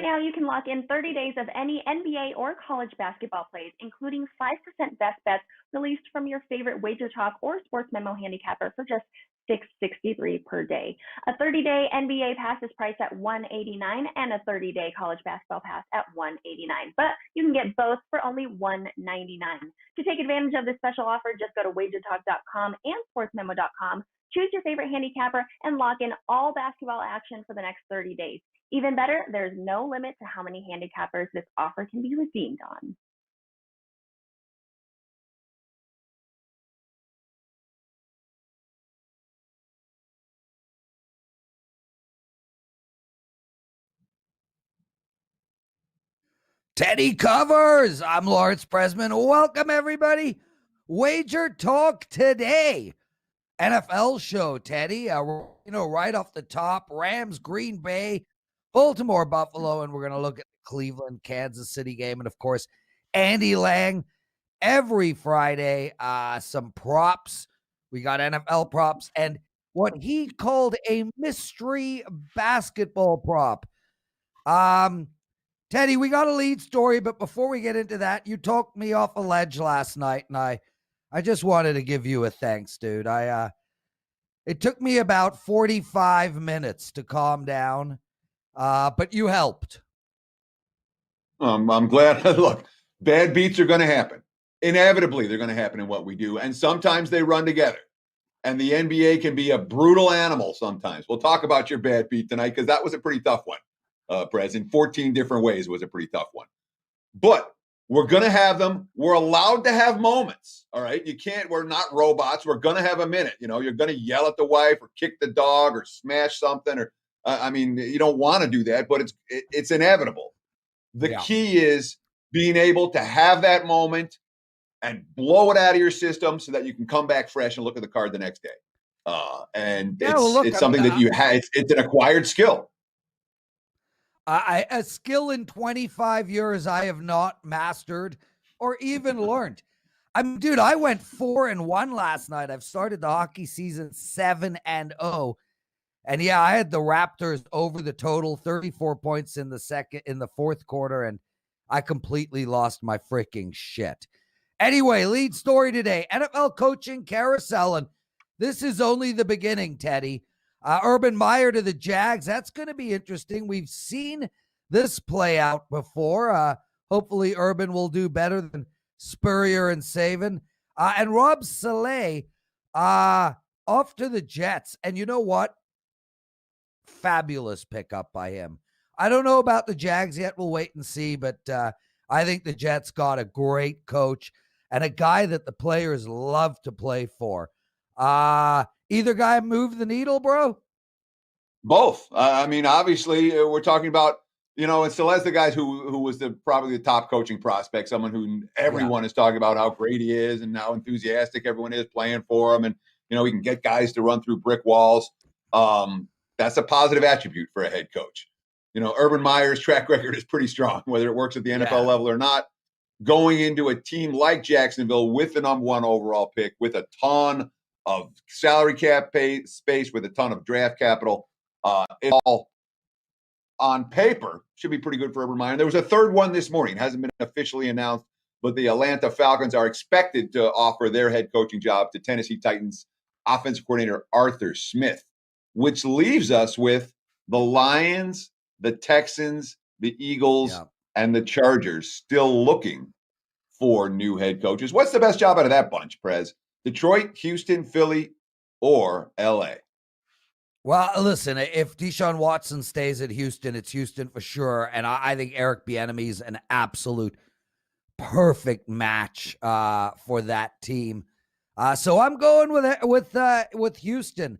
now, you can lock in 30 days of any NBA or college basketball plays, including 5% best bets released from your favorite WagerTalk or Sports Memo handicapper for just $6.63 per day. A 30-day NBA pass is priced at $189 and a 30-day college basketball pass at $189. But you can get both for only $199. To take advantage of this special offer, just go to WagerTalk.com and SportsMemo.com. Choose your favorite handicapper and lock in all basketball action for the next 30 days. Even better, there's no limit to how many handicappers this offer can be redeemed on. Teddy covers. I'm Lawrence Presman. Welcome, everybody. Wager Talk Today. NFL show, Teddy. Right off the top, Rams, Green Bay, Baltimore, Buffalo, and we're going to look at the Cleveland, Kansas City game. And, of course, Andy Lang every Friday. Some props. We got NFL props and what he called a mystery basketball prop. Teddy, we got a lead story, but before we get into that, you talked me off a ledge last night, and I just wanted to give you a thanks, dude. It took me about 45 minutes to calm down, but you helped. I'm glad. Look, bad beats are going to happen. Inevitably, they're going to happen in what we do, and sometimes they run together. And the NBA can be a brutal animal sometimes. We'll talk about your bad beat tonight because that was a pretty tough one. Prez, in 14 different ways was a pretty tough one. But we're going to have them. We're allowed to have moments, all right? We're not robots. We're going to have a minute. You're going to yell at the wife or kick the dog or smash something. Or you don't want to do that, but it's inevitable. The key is being able to have that moment and blow it out of your system so that you can come back fresh and look at the card the next day. It's something that you have. It's an acquired skill. A skill in 25 years I have not mastered or even learned. Dude, I went 4-1 last night. I've started the hockey season 7-0. And yeah, I had the Raptors over the total, 34 points in the fourth quarter, and I completely lost my freaking shit. Anyway, lead story today, NFL coaching carousel, and this is only the beginning, Teddy. Urban Meyer to the Jags. That's going to be interesting. We've seen this play out before. Hopefully Urban will do better than Spurrier and Saban. And Rob Saleh off to the Jets. And you know what? Fabulous pickup by him. I don't know about the Jags yet. We'll wait and see. But I think the Jets got a great coach and a guy that the players love to play for. Either guy move the needle, bro? Both. Obviously, we're talking about, and Saleh's the guy who was probably the top coaching prospect, someone who everyone is talking about how great he is and how enthusiastic everyone is playing for him. And, he can get guys to run through brick walls. That's a positive attribute for a head coach. Urban Meyer's track record is pretty strong, whether it works at the NFL level or not. Going into a team like Jacksonville with the number 1 overall pick, with a ton of salary cap space, with a ton of draft capital, it all on paper should be pretty good for Urban Meyer. There was a third one this morning. It hasn't been officially announced, but the Atlanta Falcons are expected to offer their head coaching job to Tennessee Titans offensive coordinator Arthur Smith, which leaves us with the Lions, the Texans, the Eagles, and the Chargers still looking for new head coaches. What's the best job out of that bunch, Prez? Detroit, Houston, Philly, or LA? Well, listen, if Deshaun Watson stays at Houston, it's Houston for sure. And I think Eric Bieniemy is an absolute perfect match for that team. So I'm going with Houston.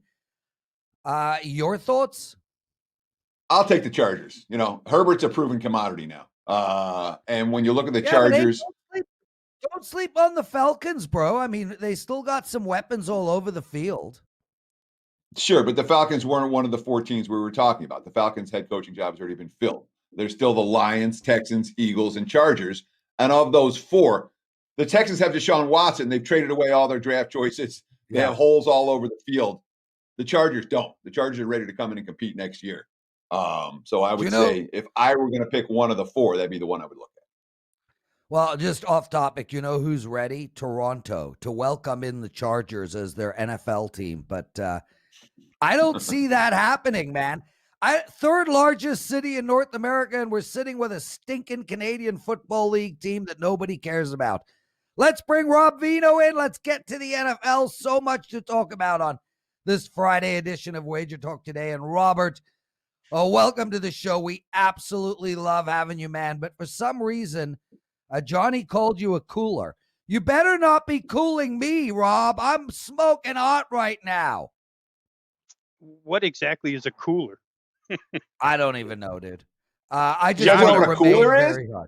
Your thoughts? I'll take the Chargers. Herbert's a proven commodity now. And when you look at the Chargers, don't sleep on the Falcons, bro. They still got some weapons all over the field. Sure, but the Falcons weren't one of the 4 teams we were talking about. The Falcons' head coaching job has already been filled. There's still the Lions, Texans, Eagles, and Chargers. And of those 4, the Texans have Deshaun Watson. They've traded away all their draft choices. They have holes all over the field. The Chargers don't. The Chargers are ready to come in and compete next year. So I would say if I were going to pick one of the four, that'd be the one I would look at. Well, just off topic, you know who's ready? Toronto to welcome in the Chargers as their NFL team. But I don't see that happening, man. Third largest city in North America, and we're sitting with a stinking Canadian Football League team that nobody cares about. Let's bring Rob Veno in. Let's get to the NFL. So much to talk about on this Friday edition of Wager Talk Today. And Robert, welcome to the show. We absolutely love having you, man. But for some reason, Johnny called you a cooler. You better not be cooling me, Rob. I'm smoking hot right now. What exactly is a cooler? I don't even know, dude. I just know want what to a remain cooler is? very hot.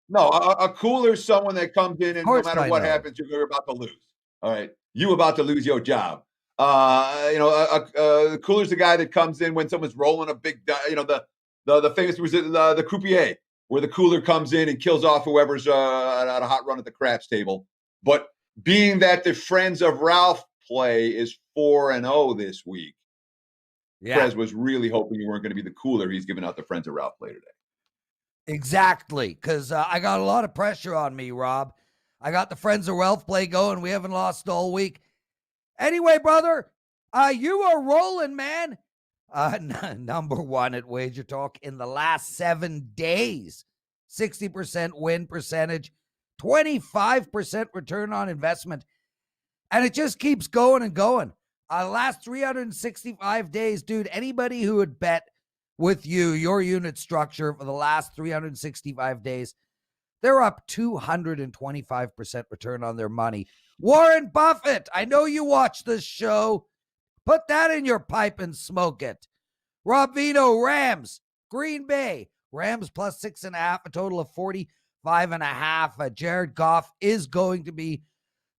No, a cooler is someone that comes in and no course matter I what know. happens, you're about to lose. All right. You about to lose your job. The cooler's the guy that comes in when someone's rolling a big, the famous was the croupier, where the cooler comes in and kills off whoever's at a hot run at the craps table. But being that the Friends of Ralph play is 4-0 this week, Yeah, Prez was really hoping you weren't going to be the cooler he's giving out the Friends of Ralph play today. exactly. Because I got a lot of pressure on me, Rob. I got the Friends of Ralph play going. We haven't lost all week. Anyway, brother, you are rolling, man. Number one at Wager Talk in the last 7 days. 60% win percentage, 25% return on investment. And it just keeps going and going. Last 365 days, dude, anybody who would bet with you, your unit structure for the last 365 days, they're up 225% return on their money. Warren Buffett, I know you watch this show. Put that in your pipe and smoke it. Rob Veno, Rams, Green Bay, Rams plus 6.5, a total of 45.5. Jared Goff is going to be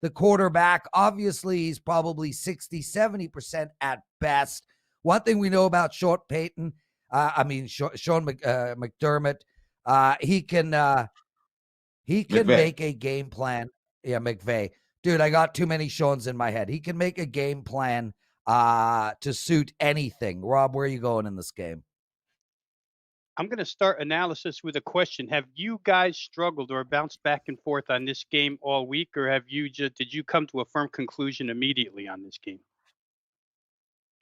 the quarterback. Obviously, he's probably 60-70% at best. One thing we know about Sean Payton, Sean McDermott, he can McVay. make a game plan. Yeah, McVay. Dude, I got too many Seans in my head. He can make a game plan to suit anything. Rob, where are you going in this game? I'm going to start analysis with a question. Have you guys struggled or bounced back and forth on this game all week, or did you come to a firm conclusion immediately on this game?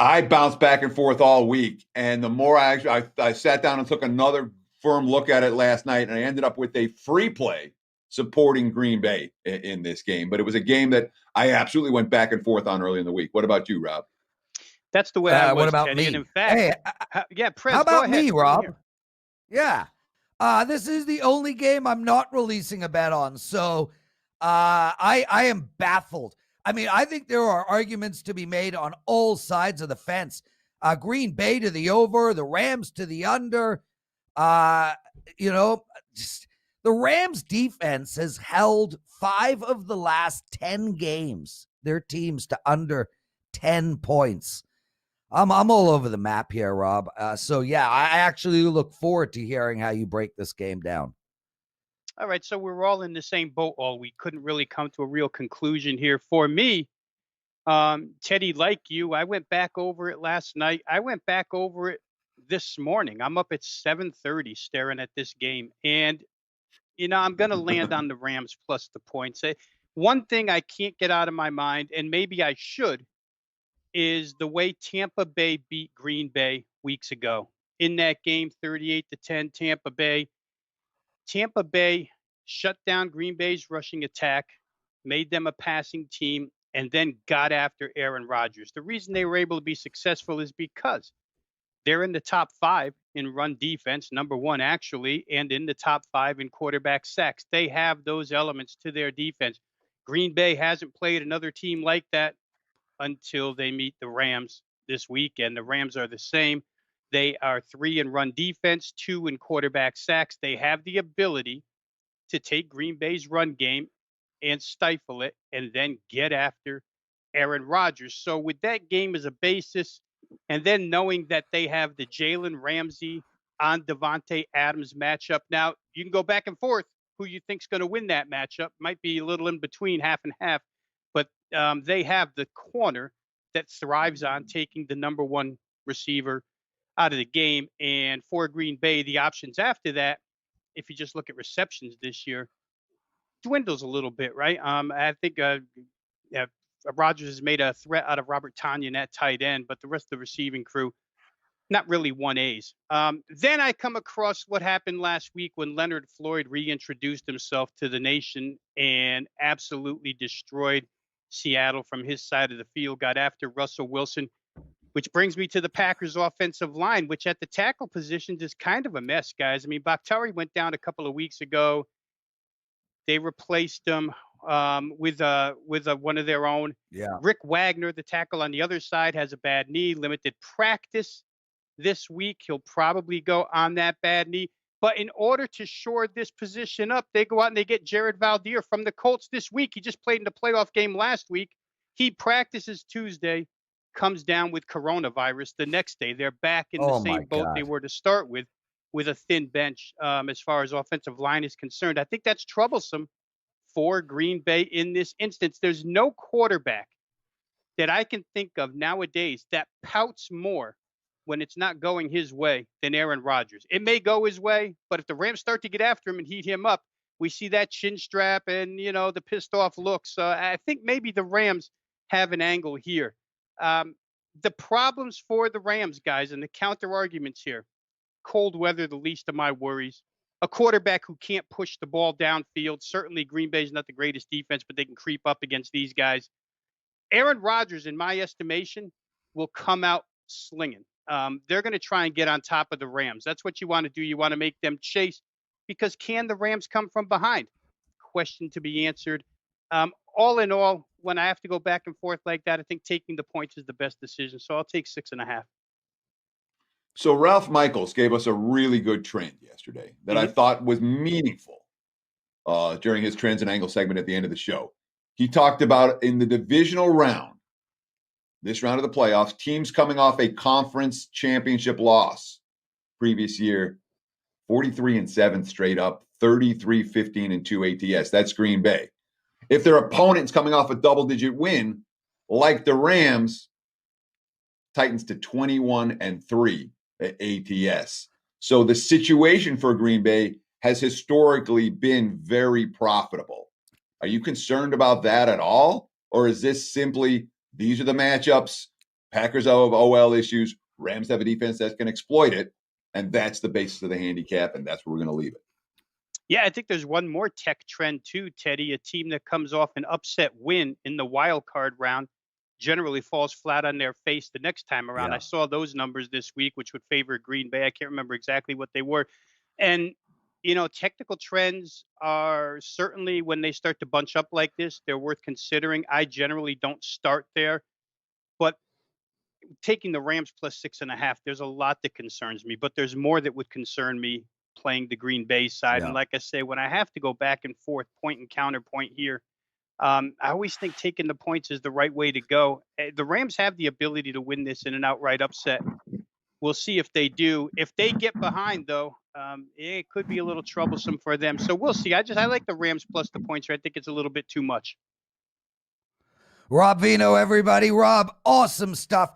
I bounced back and forth all week, and the more I sat down and took another firm look at it last night, and I ended up with a free play supporting Green Bay in this game. But it was a game that I absolutely went back and forth on early in the week. What about you, Rob? That's the way I was, what about Teddy. me? And in fact, Prez, how about go ahead. me, Rob? Yeah. This is the only game I'm not releasing a bet on. So I am baffled. I mean, I think there are arguments to be made on all sides of the fence. Green Bay to the over, the Rams to the under. The Rams defense has held 5 of the last 10 games, their teams to under 10 points. I'm all over the map here, Rob. So, yeah, I actually look forward to hearing how you break this game down. All right, so we're all in the same boat all week. Couldn't really come to a real conclusion here. For me, Teddy, like you, I went back over it last night. I went back over it this morning. I'm up at 7:30 staring at this game. And, I'm going to land on the Rams plus the points. One thing I can't get out of my mind, and maybe I should, is the way Tampa Bay beat Green Bay weeks ago. In that game, 38-10, Tampa Bay shut down Green Bay's rushing attack, made them a passing team, and then got after Aaron Rodgers. The reason they were able to be successful is because they're in the top 5 in run defense, number 1 actually, and in the top 5 in quarterback sacks. They have those elements to their defense. Green Bay hasn't played another team like that until they meet the Rams this weekend. The Rams are the same. They are 3 in run defense, 2 in quarterback sacks. They have the ability to take Green Bay's run game and stifle it and then get after Aaron Rodgers. So with that game as a basis, and then knowing that they have the Jalen Ramsey on Devontae Adams matchup. Now, you can go back and forth who you think's going to win that matchup. Might be a little in between, half and half. But they have the corner that thrives on taking the number 1 receiver out of the game. And for Green Bay, the options after that, if you just look at receptions this year, dwindles a little bit, right? I think yeah, Rodgers has made a threat out of Robert Tonyan at tight end, but the rest of the receiving crew, not really 1As. Then I come across what happened last week when Leonard Floyd reintroduced himself to the nation and absolutely destroyed Seattle from his side of the field, got after Russell Wilson, which brings me to the Packers offensive line, which at the tackle positions is kind of a mess, guys. I mean, Bakhtiari went down a couple of weeks ago. They replaced him with one of their own. Yeah. Rick Wagner, the tackle on the other side, has a bad knee, limited practice this week. He'll probably go on that bad knee. But in order to shore this position up, they go out and they get Jared Valdir from the Colts this week. He just played in the playoff game last week. He practices Tuesday, comes down with coronavirus the next day. They're back in the Oh my same boat they God. were to start with a thin bench as far as offensive line is concerned. I think that's troublesome for Green Bay in this instance. There's no quarterback that I can think of nowadays that pouts more when it's not going his way than Aaron Rodgers. It may go his way, but if the Rams start to get after him and heat him up, we see that chin strap and, the pissed off looks. I think maybe the Rams have an angle here. The problems for the Rams, guys, and the counter arguments here: cold weather, the least of my worries. A quarterback who can't push the ball downfield. Certainly Green Bay's not the greatest defense, but they can creep up against these guys. Aaron Rodgers, in my estimation, will come out slinging. They're going to try and get on top of the Rams. That's what you want to do. You want to make them chase, because can the Rams come from behind? Question to be answered. All in all, when I have to go back and forth like that, I think taking the points is the best decision. So I'll take 6.5. So Ralph Michaels gave us a really good trend yesterday that I thought was meaningful during his Trends and Angles segment at the end of the show. He talked about in the divisional round, this round of the playoffs, teams coming off a conference championship loss previous year, 43-7 straight up, 33-15-2 ATS. That's Green Bay. If their opponent's coming off a double-digit win, like the Rams, Titans to 21-3 at ATS. So the situation for Green Bay has historically been very profitable. Are you concerned about that at all? Or is this simply, these are the matchups, Packers have OL issues, Rams have a defense that can exploit it, and that's the basis of the handicap, and that's where we're going to leave it? Yeah, I think there's one more tech trend too, Teddy. A team that comes off an upset win in the wild card round generally falls flat on their face the next time around. Yeah. I saw those numbers this week, which would favor Green Bay. I can't remember exactly what they were. And, technical trends are certainly, when they start to bunch up like this, they're worth considering. I generally don't start there. But taking the Rams plus 6.5, there's a lot that concerns me. But there's more that would concern me playing the Green Bay side. Yeah. And like I say, when I have to go back and forth, point and counterpoint here, I always think taking the points is the right way to go. The Rams have the ability to win this in an outright upset. We'll see if they do. If they get behind, though, it could be a little troublesome for them. So we'll see. I like the Rams plus the points here. I think it's a little bit too much. Rob Veno, everybody. Rob, awesome stuff.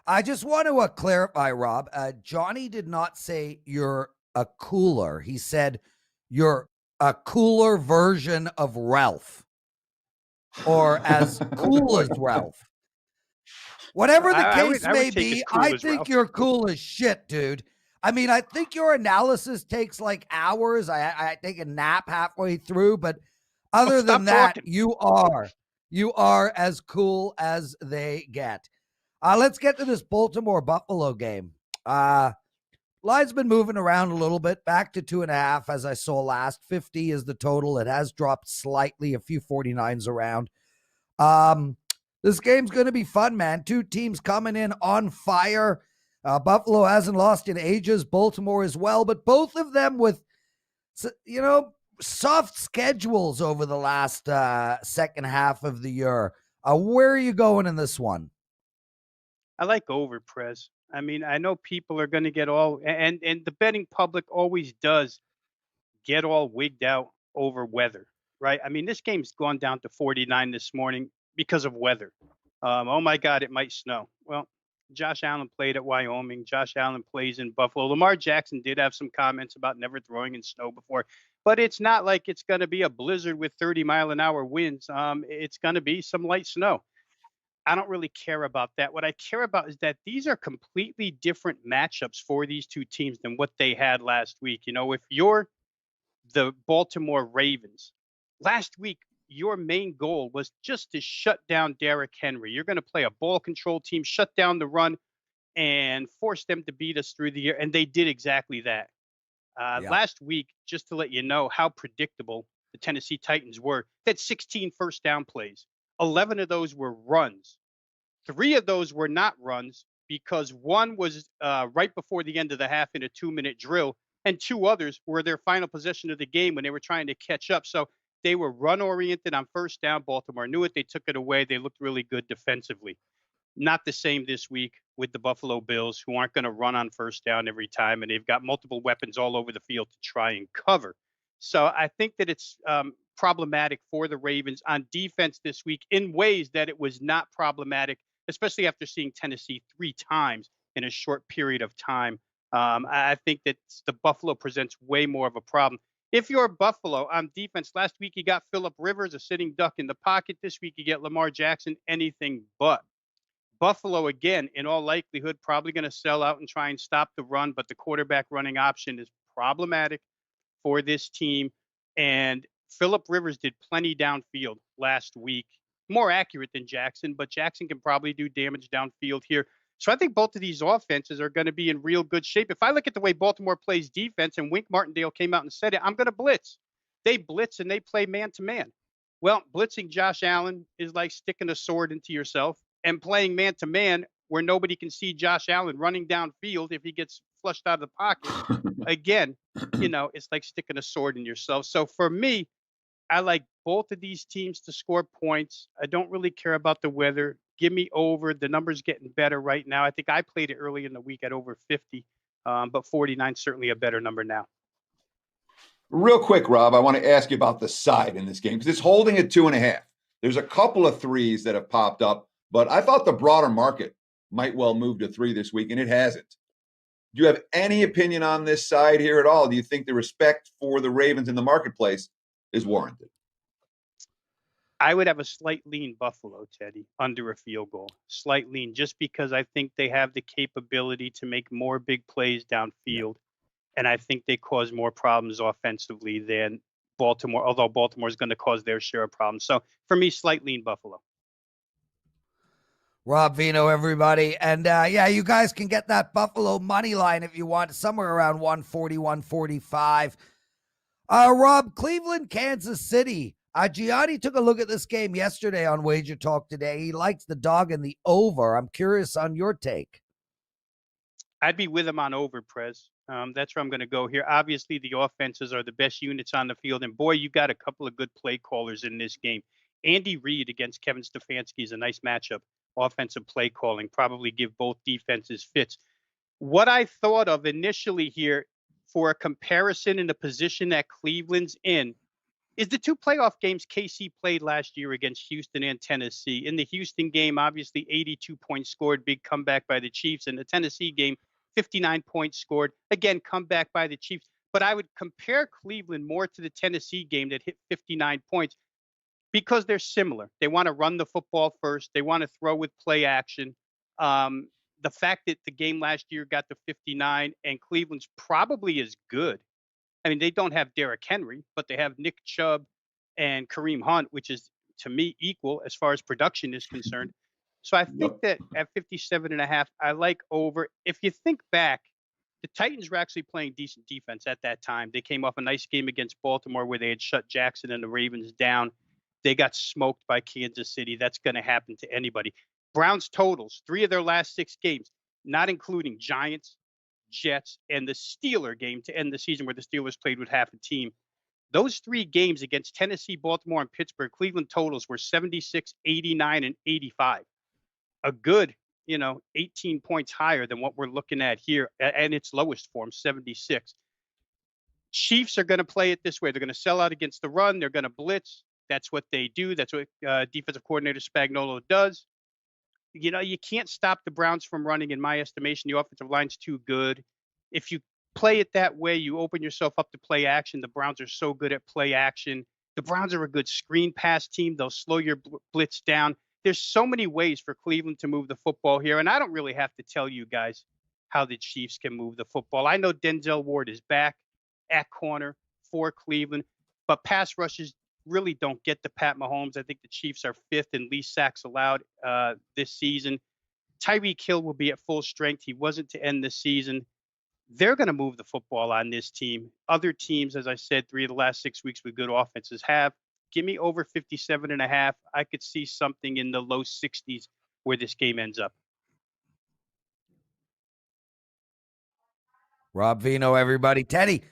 I just want to clarify, Rob. Johnny did not say you're a cooler. He said you're a cooler version of Ralph, or as cool as Ralph. Whatever the case may be, I think you're cool as shit, dude. I mean, I think your analysis takes like hours. I take a nap halfway through, but other than that, you are as cool as they get. Let's get to this Baltimore-Buffalo game. Line's been moving around a little bit, back to 2.5, as I saw last. 50 is the total. It has dropped slightly, a few 49s around. This game's going to be fun, man. Two teams coming in on fire. Buffalo hasn't lost in ages. Baltimore as well, but both of them with, soft schedules over the last second half of the year. Where are you going in this one? I like over, Prez. I mean, I know people are going to get all, and the betting public always does get all wigged out over weather, right? I mean, this game's gone down to 49 this morning because of weather. Oh my God, it might snow. Well, Josh Allen played at Wyoming. Josh Allen plays in Buffalo. Lamar Jackson did have some comments about never throwing in snow before, but it's not like it's going to be a blizzard with 30-mile-an-hour winds. It's going to be some light snow. I don't really care about that. What I care about is that these are completely different matchups for these two teams than what they had last week. You know, if you're the Baltimore Ravens, last week, your main goal was just to shut down Derrick Henry. You're going to play a ball control team, shut down the run, and force them to beat us through the year. And they did exactly that. Yeah. Last week, just to let you know how predictable the Tennessee Titans were, they had 16 first down plays. 11 of those were runs. 3 of those were not runs because one was right before the end of the half in a 2-minute drill, and 2 others were their final possession of the game when they were trying to catch up. So they were run oriented on first down. Baltimore knew it. They took it away. They looked really good defensively. Not the same this week with the Buffalo Bills, who aren't going to run on first down every time, and they've got multiple weapons all over the field to try and cover. So I think that it's problematic for the Ravens on defense this week in ways that it was not problematic, especially after seeing Tennessee 3 times in a short period of time. I think that the Buffalo presents way more of a problem. If you're Buffalo on defense, last week you got Phillip Rivers, a sitting duck in the pocket. This week you get Lamar Jackson, anything but. Buffalo, again, in all likelihood, probably going to sell out and try and stop the run, but the quarterback running option is problematic for this team. And Phillip Rivers did plenty downfield last week, more accurate than Jackson, but Jackson can probably do damage downfield here. So I think both of these offenses are going to be in real good shape. If I look at the way Baltimore plays defense, and Wink Martindale came out and said it, I'm going to blitz. They blitz and they play man-to-man. Well, blitzing Josh Allen is like sticking a sword into yourself, and playing man-to-man where nobody can see Josh Allen running downfield if he gets flushed out of the pocket. Again, you know, it's like sticking a sword in yourself. So for me, I like both of these teams to score points. I don't really care about the weather. Give me over. The number's getting better right now. I think I played it early in the week at over 50, but 49 is certainly a better number now. Real quick, Rob, I want to ask you about the side in this game because it's holding at 2.5. There's a couple of threes that have popped up, but I thought the broader market might well move to 3 this week, and it hasn't. Do you have any opinion on this side here at all? Do you think the respect for the Ravens in the marketplace is warranted? I would have a slight lean Buffalo, Teddy, under a field goal. Slight lean, just because I think they have the capability to make more big plays downfield. And I think they cause more problems offensively than Baltimore, although Baltimore is going to cause their share of problems. So for me, slight lean Buffalo. Rob Veno, everybody. And yeah, you guys can get that Buffalo money line if you want, somewhere around 140, 145. Rob, Cleveland, Kansas City. Gianni took a look at this game yesterday on WagerTalk Today. He likes the dog and the over. I'm curious on your take. I'd be with him on over, Prez. That's where I'm going to go here. Obviously, the offenses are the best units on the field. And boy, you got a couple of good play callers in this game. Andy Reid against Kevin Stefanski is a nice matchup. Offensive play calling, probably give both defenses fits. What I thought of initially here for a comparison in the position that Cleveland's in is the 2 playoff games KC played last year against Houston and Tennessee. In the Houston game, obviously 82 points scored, big comeback by the Chiefs. In the Tennessee game, 59 points scored, again, comeback by the Chiefs. But I would compare Cleveland more to the Tennessee game that hit 59 points because they're similar. They want to run the football first. They want to throw with play action. The fact that the game last year got to 59 and Cleveland's probably as good. I mean, they don't have Derrick Henry, but they have Nick Chubb and Kareem Hunt, which is, to me, equal as far as production is concerned. So I think that at 57.5, I like over. If you think back, the Titans were actually playing decent defense at that time. They came off a nice game against Baltimore where they had shut Jackson and the Ravens down. They got smoked by Kansas City. That's going to happen to anybody. Browns totals, 3 of their last 6 games, not including Giants, Jets, and the Steeler game to end the season where the Steelers played with half a team. Those 3 games against Tennessee, Baltimore, and Pittsburgh, Cleveland totals were 76, 89, and 85. A good, 18 points higher than what we're looking at here and its lowest form, 76. Chiefs are going to play it this way. They're going to sell out against the run. They're going to blitz. That's what they do. That's what defensive coordinator Spagnuolo does. You can't stop the Browns from running, in my estimation. The offensive line's too good. If you play it that way, you open yourself up to play action. The Browns are so good at play action. The Browns are a good screen pass team. They'll slow your blitz down. There's so many ways for Cleveland to move the football here, and I don't really have to tell you guys how the Chiefs can move the football. I know Denzel Ward is back at corner for Cleveland, but pass rushes really don't get to Pat Mahomes. I think the Chiefs are 5th in least sacks allowed this season. Tyreek Hill will be at full strength. He wasn't to end the season. They're going to move the football on this team. Other teams, as I said, 3 of the last 6 weeks with good offenses have. Give me over 57.5. I could see something in the low 60s where this game ends up. Rob Veno, everybody. Teddy,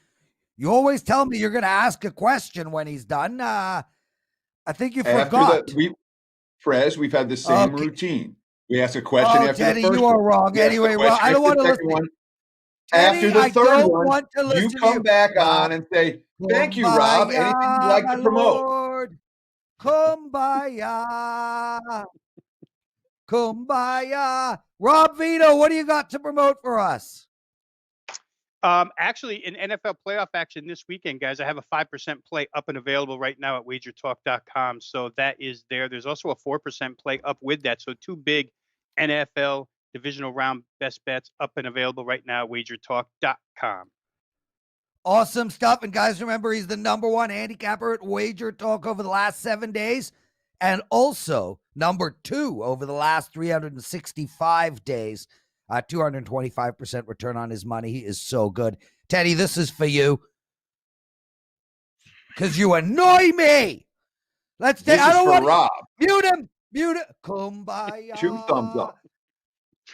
you always tell me you're going to ask a question when he's done. I think you forgot. Prez, we've had the same routine. We ask a question after Teddy, the first you are one. wrong. Anyway, well, I don't want to listen. One. Teddy, After the third one, you come back on and say, thank you, Rob. Anything you'd like to promote? Lord. Kumbaya. Kumbaya. Rob Veno, what do you got to promote for us? Actually, in NFL playoff action this weekend, guys, I have a 5% play up and available right now at WagerTalk.com. So that is there. There's also a 4% play up with that. So 2 big NFL divisional round best bets up and available right now at WagerTalk.com. Awesome stuff. And guys, remember, he's the #1 handicapper at WagerTalk over the last 7 days, and also #2 over the last 365 days. 225% return on his money. He is so good. Teddy, this is for you, because you annoy me. This is for Rob. Mute him. Kumbaya. 2 thumbs up.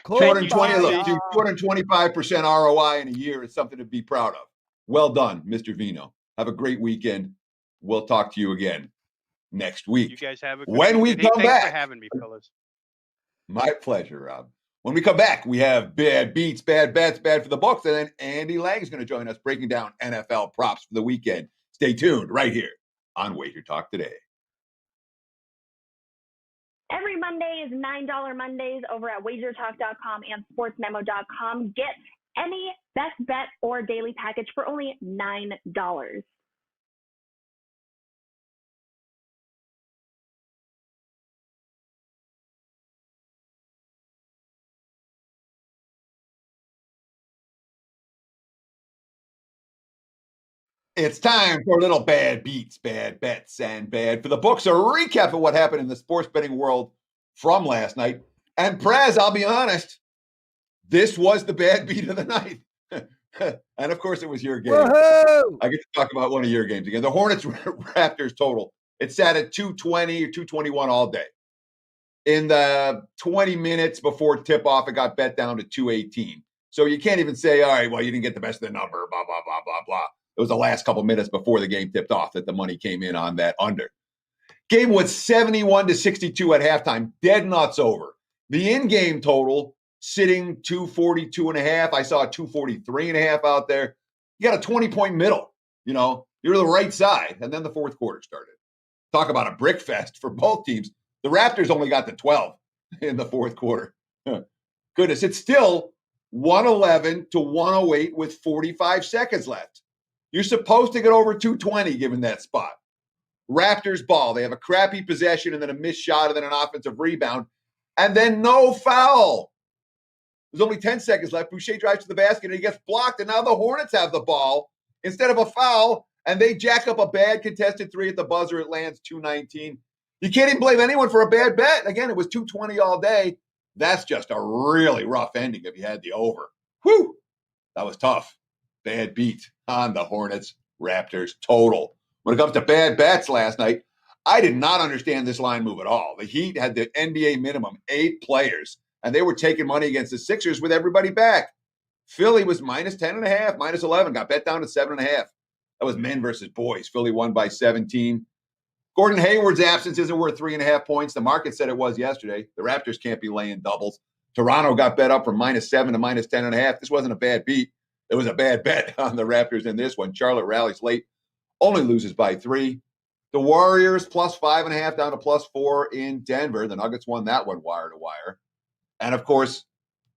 220, 225% ROI in a year is something to be proud of. Well done, Mr. Veno. Have a great weekend. We'll talk to you again next week. You guys have a good when weekend. We come back. Thanks for having me, fellas. My pleasure, Rob. When we come back, we have bad beats, bad bets, bad for the books, and then Andy Lang is going to join us breaking down NFL props for the weekend. Stay tuned right here on WagerTalk Today. Every Monday is $9 Mondays over at WagerTalk.com and SportsMemo.com. Get any best bet or daily package for only $9. It's time for a little bad beats, bad bets, and bad for the books. A recap of what happened in the sports betting world from last night. And Prez, I'll be honest, this was the bad beat of the night. And of course, it was your game. Woohoo! I get to talk about one of your games again. The Hornets Raptors total. It sat at 220 or 221 all day. In the 20 minutes before tip-off, it got bet down to 218. So you can't even say, all right, well, you didn't get the best of the number, blah, blah, blah, blah, blah. It was the last couple minutes before the game tipped off that the money came in on that under. Game was 71-62 at halftime. Dead nuts over. The in-game total sitting 242.5. I saw a 243.5 out there. You got a 20-point middle. You know, you're the right side. And then the fourth quarter started. Talk about a brick fest for both teams. The Raptors only got to 12 in the fourth quarter. Goodness, it's still 111-108 with 45 seconds left. You're supposed to get over 220 given that spot. Raptors ball. They have a crappy possession and then a missed shot and then an offensive rebound. And then no foul. There's only 10 seconds left. Boucher drives to the basket and he gets blocked. And now the Hornets have the ball instead of a foul. And they jack up a bad contested 3 at the buzzer. It lands 219. You can't even blame anyone for a bad bet. Again, it was 220 all day. That's just a really rough ending if you had the over. Whew. That was tough. Bad beat on the Hornets Raptors total. When it comes to bad bets last night, I did not understand this line move at all. The Heat had the NBA minimum, 8 players, and they were taking money against the Sixers with everybody back. Philly was minus 10.5, minus 11, got bet down to 7.5. That was men versus boys. Philly won by 17. Gordon Hayward's absence isn't worth 3.5 points. The market said it was yesterday. The Raptors can't be laying doubles. Toronto got bet up from minus 7 to minus 10.5. This wasn't a bad beat. It was a bad bet on the Raptors in this one. Charlotte rallies late, only loses by 3. The Warriors plus 5.5 down to plus 4 in Denver. The Nuggets won that one wire to wire. And of course,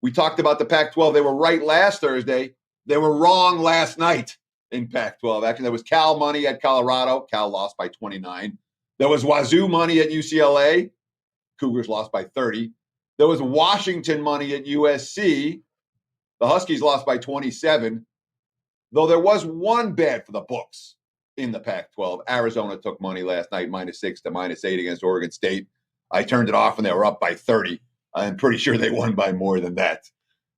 we talked about the Pac-12. They were right last Thursday. They were wrong last night in Pac-12. Actually, there was Cal money at Colorado. Cal lost by 29. There was Wazoo money at UCLA. Cougars lost by 30. There was Washington money at USC. The Huskies lost by 27. Though there was one bet for the books in the Pac-12. Arizona took money last night, -6 to -8 against Oregon State. I turned it off and they were up by 30. I'm pretty sure they won by more than that.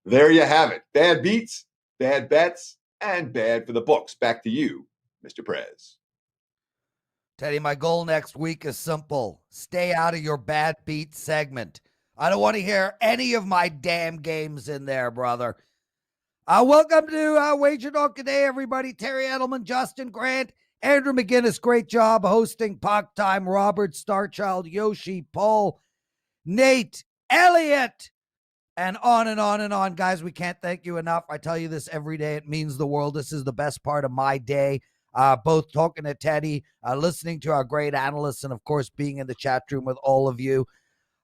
There you have it. Bad beats, bad bets, and bad for the books. Back to you, Mr. Prez. Teddy, my goal next week is simple. Stay out of your bad beat segment. I don't want to hear any of my damn games in there, brother. Welcome to WagerTalk Today, everybody. Terry Edelman, Justin Grant, Andrew McGinnis, great job hosting Puck Time, Robert Starchild, Yoshi, Paul, Nate, Elliot, and on and on and on. Guys, we can't thank you enough. I tell you this every day. It means the world. This is the best part of my day. Both talking to Teddy, listening to our great analysts, and, of course, being in the chat room with all of you.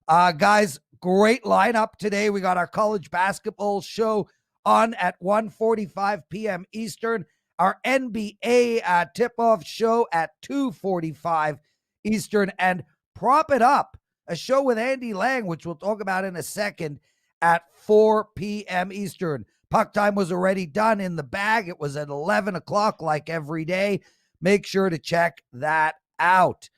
Guys, great lineup today. We got our college basketball show on at 1:45 p.m. Eastern. Our NBA tip-off show at 2:45 Eastern. And Prop It Up, a show with Andy Lang, which we'll talk about in a second, at 4 p.m. Eastern. Puck Time was already done in the bag. It was at 11 o'clock like every day. Make sure to check that out.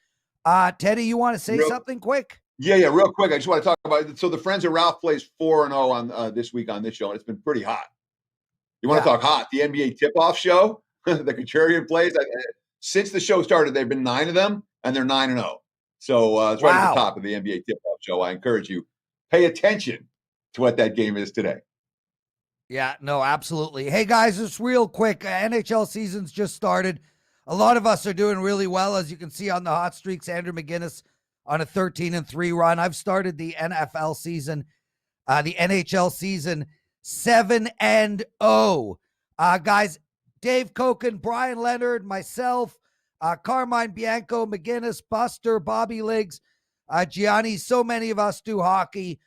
Teddy, you want to say something quick? Yeah, real quick. I just want to talk about it. So the Friends of Ralph plays 4-0 on this week on this show, and it's been pretty hot. You want to talk hot? The NBA tip-off show, the Contrarian plays. Since the show started, they've been 9 of them, and they're 9-0. So it's right at the top of the NBA tip-off show. I encourage you, pay attention to what that game is today. Yeah, no, absolutely. Hey, guys, just real quick. NHL season's just started. A lot of us are doing really well, as you can see on the hot streaks. Andrew McGinnis on a 13-3 run. I've started the NFL season, the NHL season 7-0. Guys, Dave Koken, Brian Leonard, myself, Carmine Bianco, McGinnis, Buster, Bobby Liggs, Gianni, so many of us do hockey.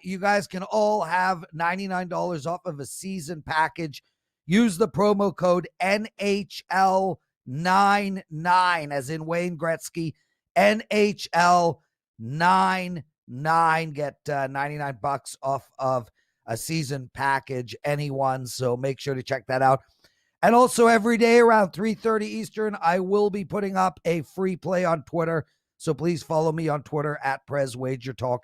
You guys can all have $99 off of a season package. Use the promo code NHL99, as in Wayne Gretzky, NHL99. Get $99 off of a season package, anyone. So make sure to check that out. And also every day around 3:30 Eastern, I will be putting up a free play on Twitter. So please follow me on Twitter at Prez WagerTalk.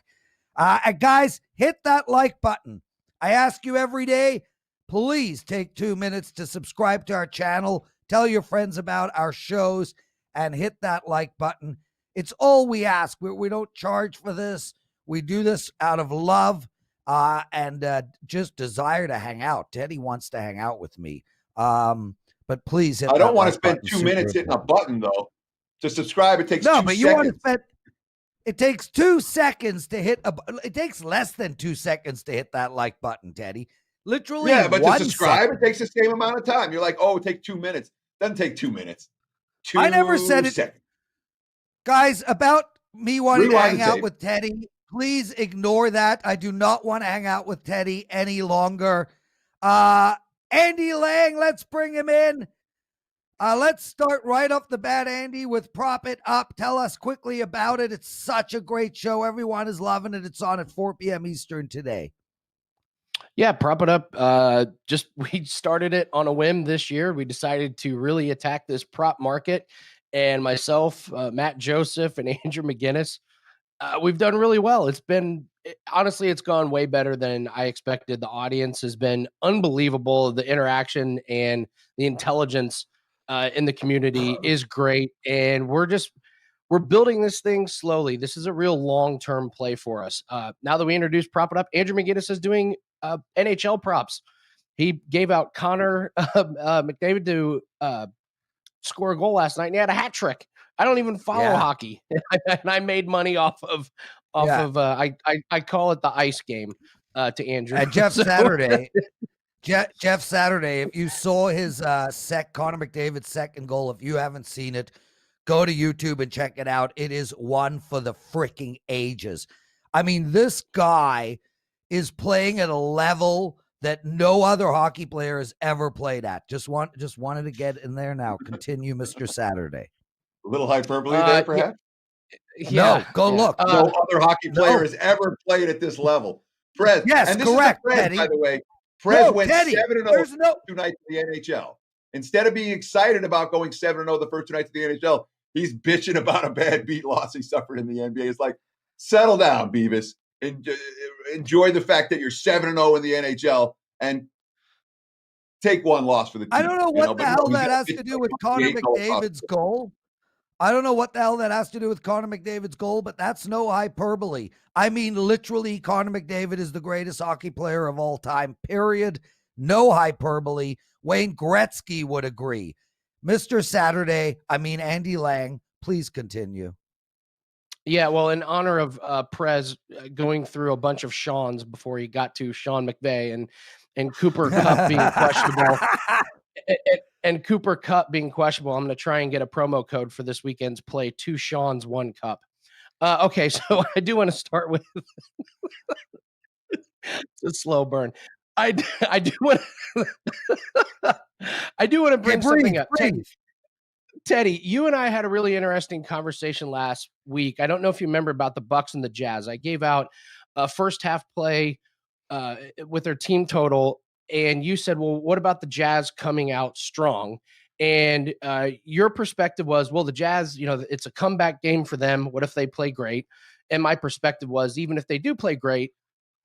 Guys, hit that like button. I ask you every day, please take 2 minutes to subscribe to our channel. Tell your friends about our shows and hit that like button. It's all we ask. We don't charge for this. We do this out of love and just desire to hang out. Teddy wants to hang out with me. But please hit I don't want to like spend 2 minutes hitting a button, though. To subscribe, it takes 2 seconds. You want to spend... It takes 2 seconds to hit it takes less than 2 seconds to hit that like button, Teddy. Literally. Yeah, but to subscribe, second. It takes the same amount of time. You're like, oh, it takes 2 minutes. Doesn't take 2 minutes. I never said it. Seconds. Guys, about me wanting to hang out with Teddy, please ignore that. I do not want to hang out with Teddy any longer. Andy Lang, let's bring him in. Let's start right off the bat, Andy, with Prop It Up. Tell us quickly about it. It's such a great show. Everyone is loving it. It's on at 4 p.m. Eastern today. Yeah, Prop It Up. We started it on a whim this year. We decided to really attack this prop market. And myself, Matt Joseph, and Andrew McGinnis, we've done really well. Honestly, it's gone way better than I expected. The audience has been unbelievable. The interaction and the intelligence in the community is great. And we're building this thing slowly. This is a real long-term play for us. Now that we introduced Prop It Up, Andrew McGinnis is doing NHL props. He gave out Connor McDavid to score a goal last night, and he had a hat trick. I don't even follow hockey, and I made money off of I call it the ice game to Andrew. Jeff Saturday. Jeff Saturday, if you saw his Connor McDavid's second goal, if you haven't seen it, go to YouTube and check it out. It is one for the freaking ages. I mean, this guy is playing at a level that no other hockey player has ever played at. Just wanted to get in there now. Continue, Mr. Saturday. A little hyperbole there, perhaps? No, go look. No other hockey player no. has ever played at this level. Prez, Yes, and this correct, is a Prez, Teddy. by the way. Prez went Teddy, 7-0 there's no 2 nights in the NHL. Instead of being excited about going 7-0 the first 2 nights of the NHL, he's bitching about a bad beat loss he suffered in the NBA. It's like, settle down, Beavis. Enjoy the fact that you're 7-0 in the NHL and take one loss for the team. I don't know what the hell that has he's to do with Connor McDavid's goal. I don't know what the hell that has to do with Connor McDavid's goal, but that's no hyperbole. I mean, literally, Connor McDavid is the greatest hockey player of all time, period. No hyperbole. Wayne Gretzky would agree. Mr. Saturday, I mean, Andy Lang, please continue. Yeah, well, in honor of Prez going through a bunch of Seans before he got to Sean McVay and Cooper Kupp being questionable, and Cooper Kupp being questionable, I'm going to try and get a promo code for this weekend's play: 2 Seans, 1 Cup. Okay, so I do want to start with it's a slow burn. I do want to bring something up. Teddy, you and I had a really interesting conversation last week. I don't know if you remember about the Bucks and the Jazz. I gave out a first half play with their team total, and you said, well, what about the Jazz coming out strong? And your perspective was, well, the Jazz, it's a comeback game for them. What if they play great? And my perspective was, even if they do play great,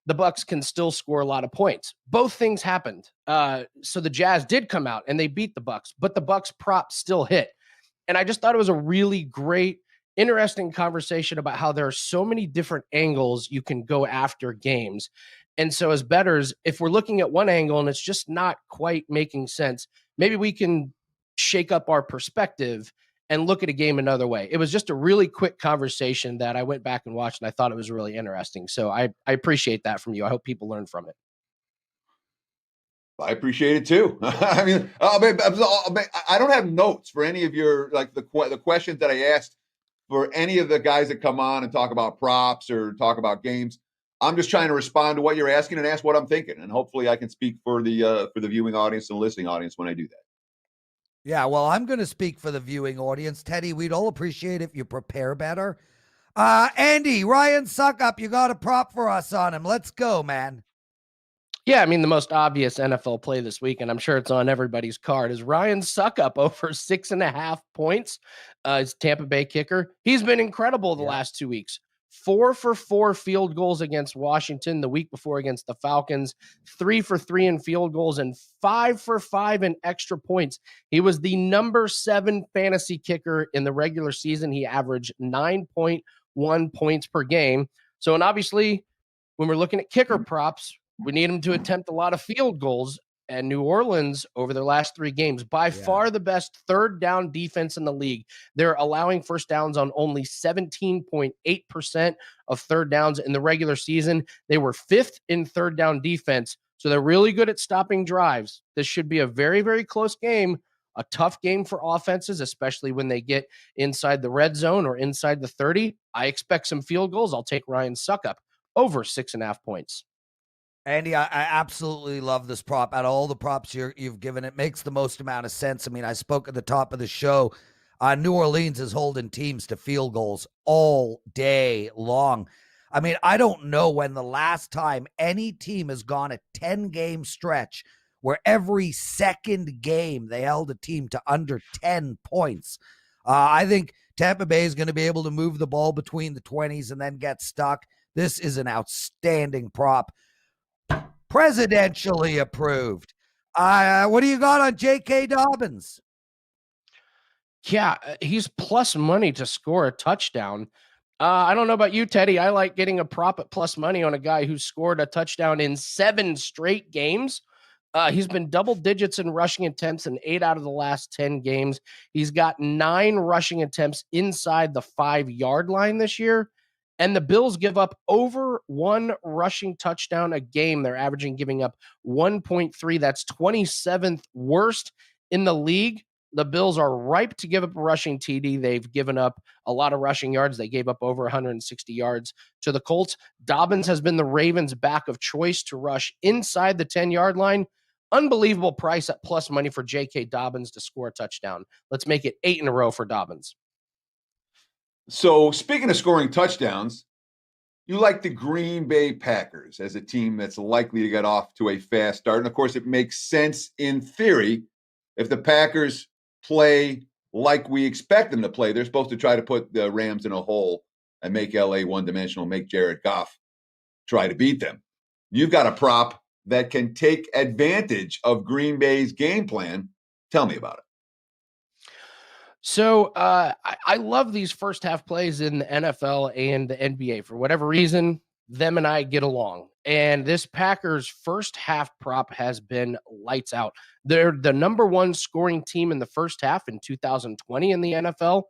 the Bucks can still score a lot of points. Both things happened. So the Jazz did come out and they beat the Bucks, but the Bucks prop still hit. And I just thought it was a really great, interesting conversation about how there are so many different angles you can go after games. And so as bettors, if we're looking at one angle and it's just not quite making sense, maybe we can shake up our perspective and look at a game another way. It was just a really quick conversation that I went back and watched, and I thought it was really interesting. So I appreciate that from you. I hope people learn from it. I appreciate it too. I mean, I don't have notes for any of your, like the questions that I asked for any of the guys that come on and talk about props or talk about games. I'm just trying to respond to what you're asking and ask what I'm thinking. And hopefully I can speak for the viewing audience and listening audience when I do that. Yeah, well, I'm going to speak for the viewing audience. Teddy, we'd all appreciate if you prepare better. Andy, Ryan Suckup, you got a prop for us on him. Let's go, man. Yeah, I mean, the most obvious NFL play this week, and I'm sure it's on everybody's card, is Ryan Suckup over 6.5 points. His Tampa Bay kicker. He's been incredible the last 2 weeks. 4 for 4 field goals against Washington the week before against the Falcons, 3 for 3 in field goals, and 5 for 5 in extra points. He was the number 7 fantasy kicker in the regular season. He averaged 9.1 points per game. So, and obviously, when we're looking at kicker props, we need him to attempt a lot of field goals. And New Orleans, over their last 3 games, by far the best third down defense in the league. They're allowing first downs on only 17.8% of third downs in the regular season. They were 5th in third down defense. So they're really good at stopping drives. This should be a very, very close game, a tough game for offenses, especially when they get inside the red zone or inside the 30. I expect some field goals. I'll take Ryan Suckup over 6.5 points. Andy, I absolutely love this prop. Out of all the props you've given, it makes the most amount of sense. I mean, I spoke at the top of the show. New Orleans is holding teams to field goals all day long. I mean, I don't know when the last time any team has gone a 10-game stretch where every second game they held a team to under 10 points. I think Tampa Bay is going to be able to move the ball between the 20s and then get stuck. This is an outstanding prop. Presidentially approved. What do you got on J.K. Dobbins? Yeah, he's plus money to score a touchdown. I don't know about you, Teddy. I like getting a prop at plus money on a guy who scored a touchdown in 7 straight games. He's been double digits in rushing attempts in 8 out of the last 10 games. He's got 9 rushing attempts inside the 5-yard line this year. And the Bills give up over 1 rushing touchdown a game. They're averaging giving up 1.3. That's 27th worst in the league. The Bills are ripe to give up a rushing TD. They've given up a lot of rushing yards. They gave up over 160 yards to the Colts. Dobbins has been the Ravens' back of choice to rush inside the 10-yard line. Unbelievable price at plus money for J.K. Dobbins to score a touchdown. Let's make it 8 in a row for Dobbins. So speaking of scoring touchdowns, you like the Green Bay Packers as a team that's likely to get off to a fast start. And of course, it makes sense in theory if the Packers play like we expect them to play. They're supposed to try to put the Rams in a hole and make LA one-dimensional, make Jared Goff try to beat them. You've got a prop that can take advantage of Green Bay's game plan. Tell me about it. So I love these first half plays in the NFL and the NBA. For whatever reason, them and I get along. And this Packers first half prop has been lights out. They're the number one scoring team in the first half in 2020 in the NFL.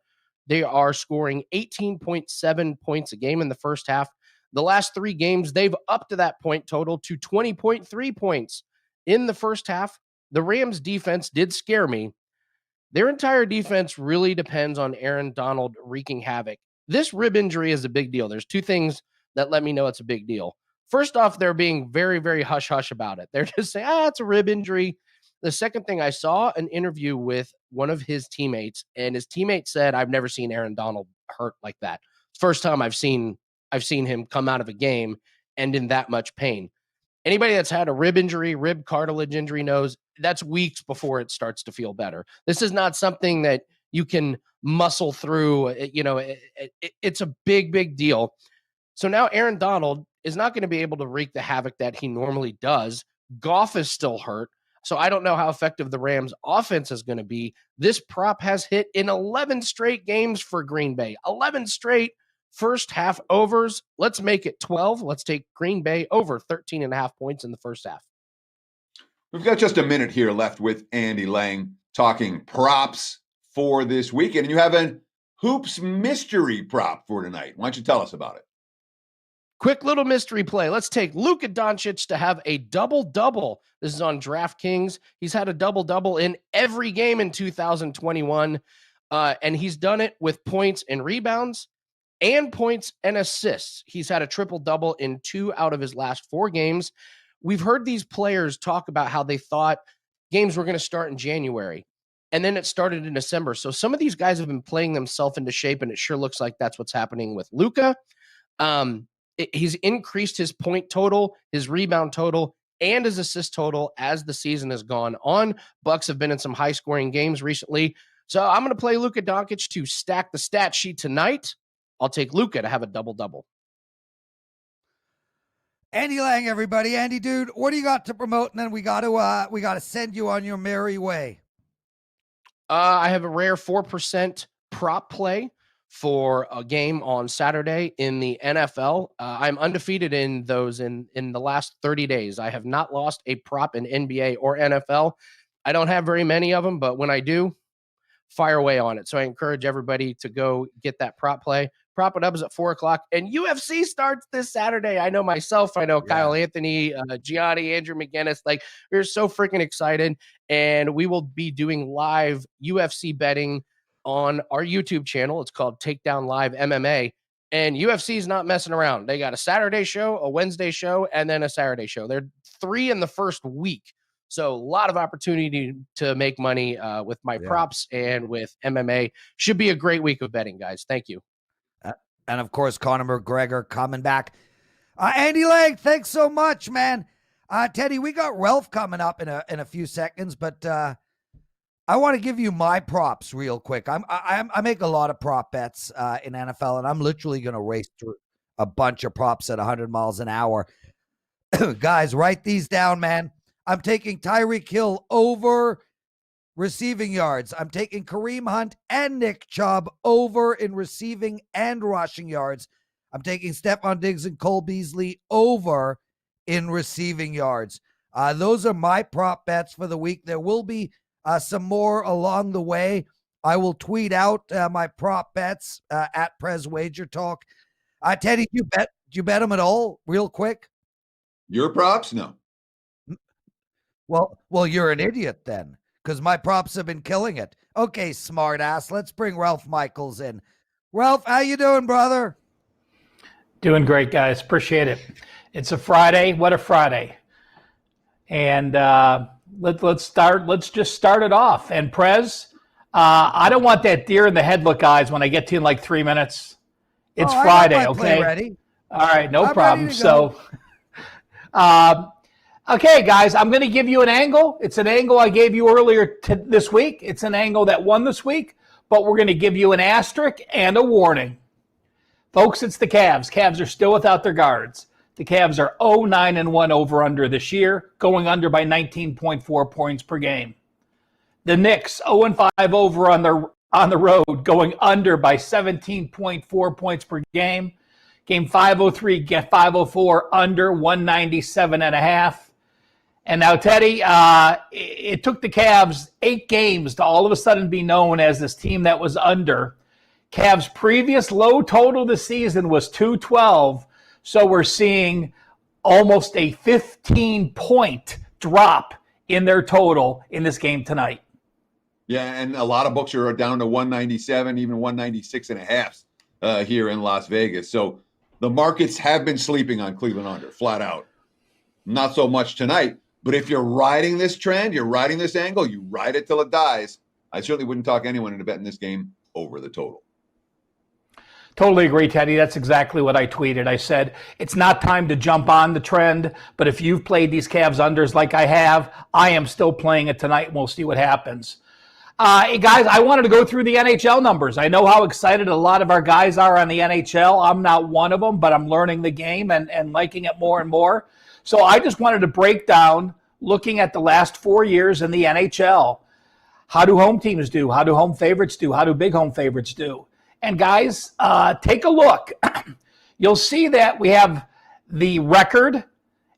They are scoring 18.7 points a game in the first half. The last 3 games, they've upped to that point total to 20.3 points in the first half. The Rams defense did scare me. Their entire defense really depends on Aaron Donald wreaking havoc. This rib injury is a big deal. There's 2 things that let me know it's a big deal. First off, they're being very, very hush-hush about it. They're just saying, it's a rib injury. The second thing, I saw an interview with one of his teammates, and his teammate said, I've never seen Aaron Donald hurt like that. First time I've seen him come out of a game and in that much pain. Anybody that's had a rib injury, rib cartilage injury knows that's weeks before it starts to feel better. This is not something that you can muscle through. It's a big, big deal. So now Aaron Donald is not going to be able to wreak the havoc that he normally does. Goff is still hurt. So I don't know how effective the Rams offense is going to be. This prop has hit in 11 straight games for Green Bay. 11 straight first half overs. Let's make it 12. Let's take Green Bay over 13.5 points in the first half. We've got just a minute here left with Andy Lang talking props for this weekend. And you have a hoops mystery prop for tonight. Why don't you tell us about it? Quick little mystery play. Let's take Luka Doncic to have a double-double. This is on DraftKings. He's had a double-double in every game in 2021, and he's done it with points and rebounds and points and assists. He's had a triple-double in 2 out of his last 4 games. We've heard these players talk about how they thought games were going to start in January, and then it started in December. So some of these guys have been playing themselves into shape, and it sure looks like that's what's happening with Luka. He's increased his point total, his rebound total, and his assist total as the season has gone on. Bucks have been in some high-scoring games recently. So I'm going to play Luka Doncic to stack the stat sheet tonight. I'll take Luka to have a double-double. Andy Lang, everybody. Andy, dude, what do you got to promote? And then we got to send you on your merry way. I have a rare 4% prop play for a game on Saturday in the NFL. I'm undefeated in those in the last 30 days. I have not lost a prop in NBA or NFL. I don't have very many of them, but when I do, fire away on it. So I encourage everybody to go get that prop play. Prop it up is at 4:00, and UFC starts this Saturday. I know myself. I know Kyle Anthony, Gianni, Andrew McGinnis. Like, we're so freaking excited, and we will be doing live UFC betting on our YouTube channel. It's called Takedown Live MMA, and UFC is not messing around. They got a Saturday show, a Wednesday show, and then a Saturday show. They're 3 in the first week. So a lot of opportunity to make money with my props and with MMA. Should be a great week of betting, guys. Thank you. And of course, Conor McGregor coming back. Andy Lang, thanks so much, man. Teddy, we got Ralph coming up in a few seconds, but I want to give you my props real quick. I make a lot of prop bets in NFL, and I'm literally going to race through a bunch of props at 100 miles an hour. Guys, write these down, man. I'm taking Tyreek Hill over receiving yards. I'm taking Kareem Hunt and Nick Chubb over in receiving and rushing yards. I'm taking Stephon Diggs and Cole Beasley over in receiving yards. Those are my prop bets for the week. There will be some more along the way. I will tweet out my prop bets at Prez WagerTalk. Teddy, do you bet them at all real quick? Your props? No. Well, you're an idiot then, because my props have been killing it. Okay, smart ass. Let's bring Ralph Michaels in. Ralph, how you doing, brother? Doing great, guys. Appreciate it. It's a Friday. What a Friday. And let's start. Let's just start it off. And Prez, I don't want that deer in the headlock, guys, when I get to you in like 3 minutes. It's Friday, I got my play okay? ready. All right, no I'm problem. ready to go. So, okay, guys, I'm going to give you an angle. It's an angle I gave you earlier this week. It's an angle that won this week, but we're going to give you an asterisk and a warning. Folks, it's the Cavs. Cavs are still without their guards. The Cavs are 0-9-1 over under this year, going under by 19.4 points per game. The Knicks 0-5 over on the road, going under by 17.4 points per game. Game 503, get 504 under 197.5. And now, Teddy, it took the Cavs 8 games to all of a sudden be known as this team that was under. Cavs' previous low total this season was 212, so we're seeing almost a 15-point drop in their total in this game tonight. Yeah, and a lot of books are down to 197, even 196.5 here in Las Vegas. So the markets have been sleeping on Cleveland under, flat out. Not so much tonight, but if you're riding this trend, you're riding this angle, you ride it till it dies. I certainly wouldn't talk anyone into betting this game over the total. Totally agree, Teddy. That's exactly what I tweeted. I said, it's not time to jump on the trend, but if you've played these Cavs unders like I have, I am still playing it tonight, and we'll see what happens. Hey, guys, I wanted to go through the NHL numbers. I know how excited a lot of our guys are on the NHL. I'm not one of them, but I'm learning the game and liking it more and more. So I just wanted to break down, looking at the last 4 years in the NHL. How do home teams do? How do home favorites do? How do big home favorites do? And guys, take a look. You'll see that we have the record,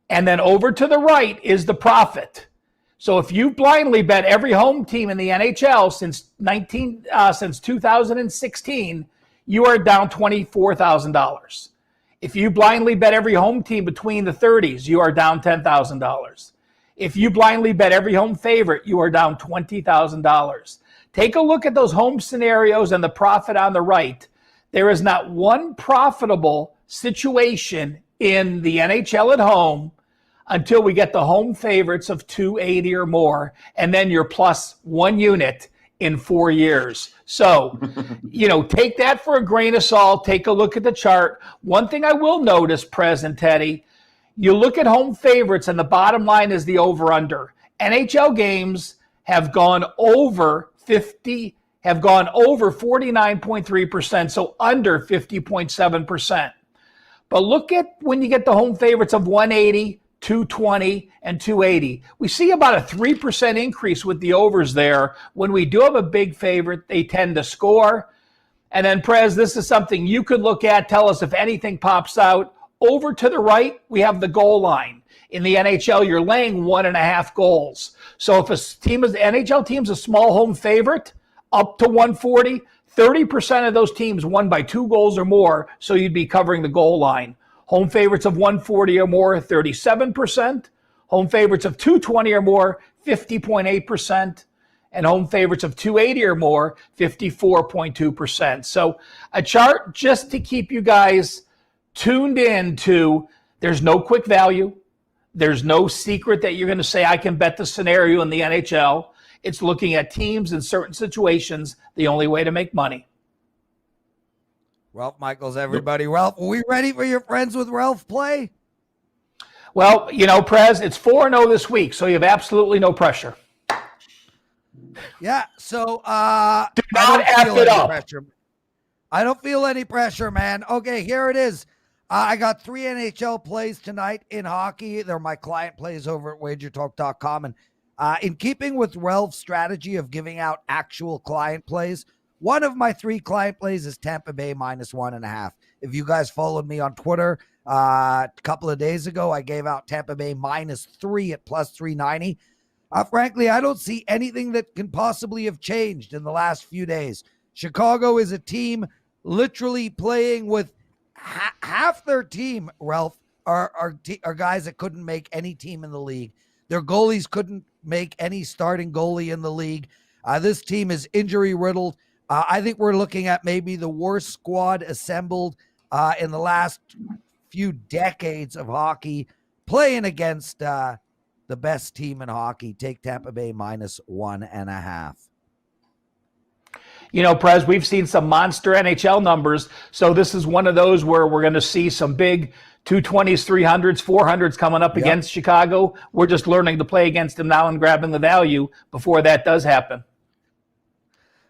and then over to the right is the profit. So if you blindly bet every home team in the NHL since 2016, you are down $24,000. If you blindly bet every home team between the 30s, you are down $10,000. If you blindly bet every home favorite, you are down $20,000. Take a look at those home scenarios and the profit on the right. There is not one profitable situation in the NHL at home until we get the home favorites of 280 or more, and then you're plus 1 unit in 4 years. So, take that for a grain of salt. Take a look at the chart. One thing I will notice, Prez and Teddy, you look at home favorites, and the bottom line is the over-under. NHL games have gone over 49.3%, so under 50.7%. But look at when you get the home favorites of 180, 220, and 280. We see about a 3% increase with the overs there. When we do have a big favorite, they tend to score. And then, Prez, this is something you could look at. Tell us if anything pops out. Over to the right, we have the goal line. In the NHL, you're laying 1.5 goals. So if NHL team's a small home favorite, up to 140, 30% of those teams won by 2 goals or more, so you'd be covering the goal line. Home favorites of 140 or more, 37%. Home favorites of 220 or more, 50.8%. And home favorites of 280 or more, 54.2%. So a chart just to keep you guys tuned in to, there's no quick value. There's no secret that you're going to say, I can bet the scenario in the NHL. It's looking at teams in certain situations, the only way to make money. Ralph Michaels, everybody. Ralph, are we ready for your Friends with Ralph play? Well, Prez, it's 4-0 this week, so you have absolutely no pressure. Yeah, so Do not F it up. pressure. I don't feel any pressure, man. Okay, here it is. I got 3 NHL plays tonight in hockey. They're my client plays over at WagerTalk.com. And in keeping with Ralph's strategy of giving out actual client plays, one of my 3 client plays is Tampa Bay -1.5. If you guys followed me on Twitter a couple of days ago, I gave out Tampa Bay -3 at +390. Frankly, I don't see anything that can possibly have changed in the last few days. Chicago is a team literally playing with half their team, Ralph, are guys that couldn't make any team in the league. Their goalies couldn't make any starting goalie in the league. This team is injury riddled. I think we're looking at maybe the worst squad assembled in the last few decades of hockey, playing against the best team in hockey. Take Tampa Bay -1.5. You know, Prez, we've seen some monster NHL numbers. So this is one of those where we're going to see some big 220s, 300s, 400s coming up against Chicago. We're just learning to play against them now and grabbing the value before that does happen.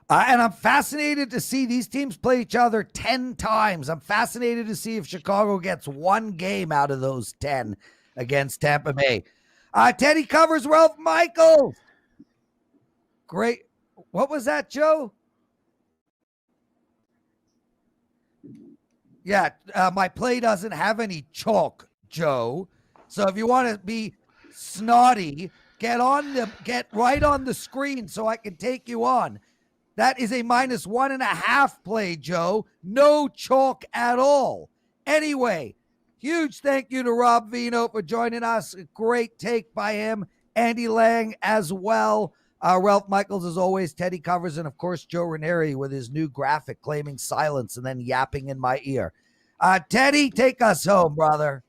And I'm fascinated to see these teams play each other 10 times. I'm fascinated to see if Chicago gets one game out of those 10 against Tampa Bay. Teddy covers Ralph Michaels. Great. What was that, Joe? Yeah, my play doesn't have any chalk, Joe. So if you want to be snotty, get right on the screen so I can take you on. That is a -1.5 play, Joe. No chalk at all. Anyway, huge thank you to Rob Veno for joining us. A great take by him. Andy Lang as well. Ralph Michaels, as always, Teddy covers, and of course, Joe Ranieri with his new graphic claiming silence and then yapping in my ear. Teddy, take us home, brother.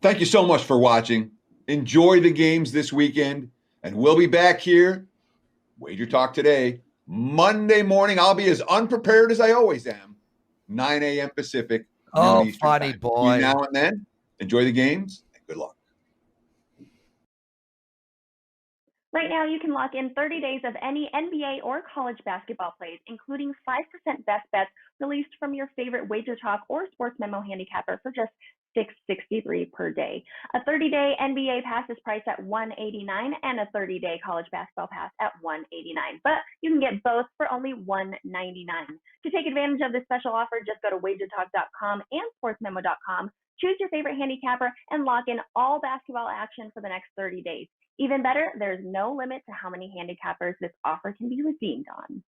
Thank you so much for watching. Enjoy the games this weekend, and we'll be back here, Wager Talk Today, Monday morning. I'll be as unprepared as I always am, 9 a.m. Pacific. Oh, Eastern funny time. boy. Between now and then, enjoy the games, and good luck. Right now, you can lock in 30 days of any NBA or college basketball plays, including 5% best bets released from your favorite WagerTalk or Sports Memo handicapper for just $6.63 per day. A 30-day NBA pass is priced at $189 and a 30-day college basketball pass at $189. But you can get both for only $199. To take advantage of this special offer, just go to WagerTalk.com and SportsMemo.com. Choose your favorite handicapper and lock in all basketball action for the next 30 days. Even better, there's no limit to how many handicappers this offer can be redeemed on.